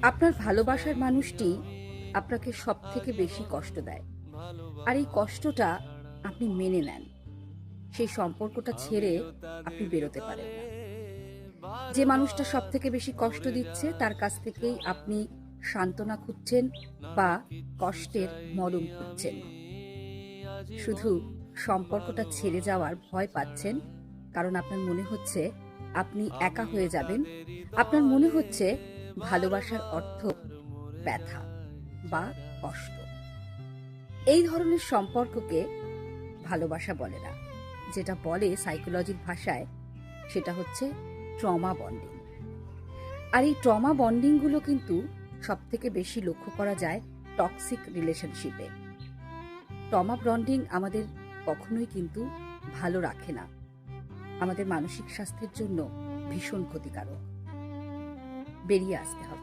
আপনার ভালোবাসার মানুষটি আপনাকে সবথেকে বেশি কষ্ট দেয়, আর এই কষ্টটা আপনি মেনে নেন। সেই সম্পর্কটা ছেড়ে আপনি বেরোতে পারেন না। যে মানুষটা সবথেকে বেশি কষ্ট দিচ্ছে তার কাছ থেকেই আপনি সান্ত্বনা খুঁজছেন বা কষ্টের মলম খুঁজছেন। শুধু সম্পর্কটা ছেড়ে যাওয়ার ভয় পাচ্ছেন, কারণ আপনার মনে হচ্ছে আপনি একা হয়ে যাবেন। আপনার মনে হচ্ছে ভালোবাসার অর্থ ব্যথা বা কষ্ট। এই ধরনের সম্পর্ককে ভালোবাসা বলে না। যেটা বলে সাইকোলজির ভাষায়, সেটা হচ্ছে ট্রমা বন্ডিং। আর এই ট্রমা বন্ডিংগুলো কিন্তু সবথেকে বেশি লক্ষ্য করা যায় টক্সিক রিলেশনশিপে। ট্রমা বন্ডিং আমাদের কখনোই কিন্তু ভালো রাখে না, আমাদের মানসিক স্বাস্থ্যের জন্য ভীষণ ক্ষতিকারক। বেরিয়ে আসতে হবে।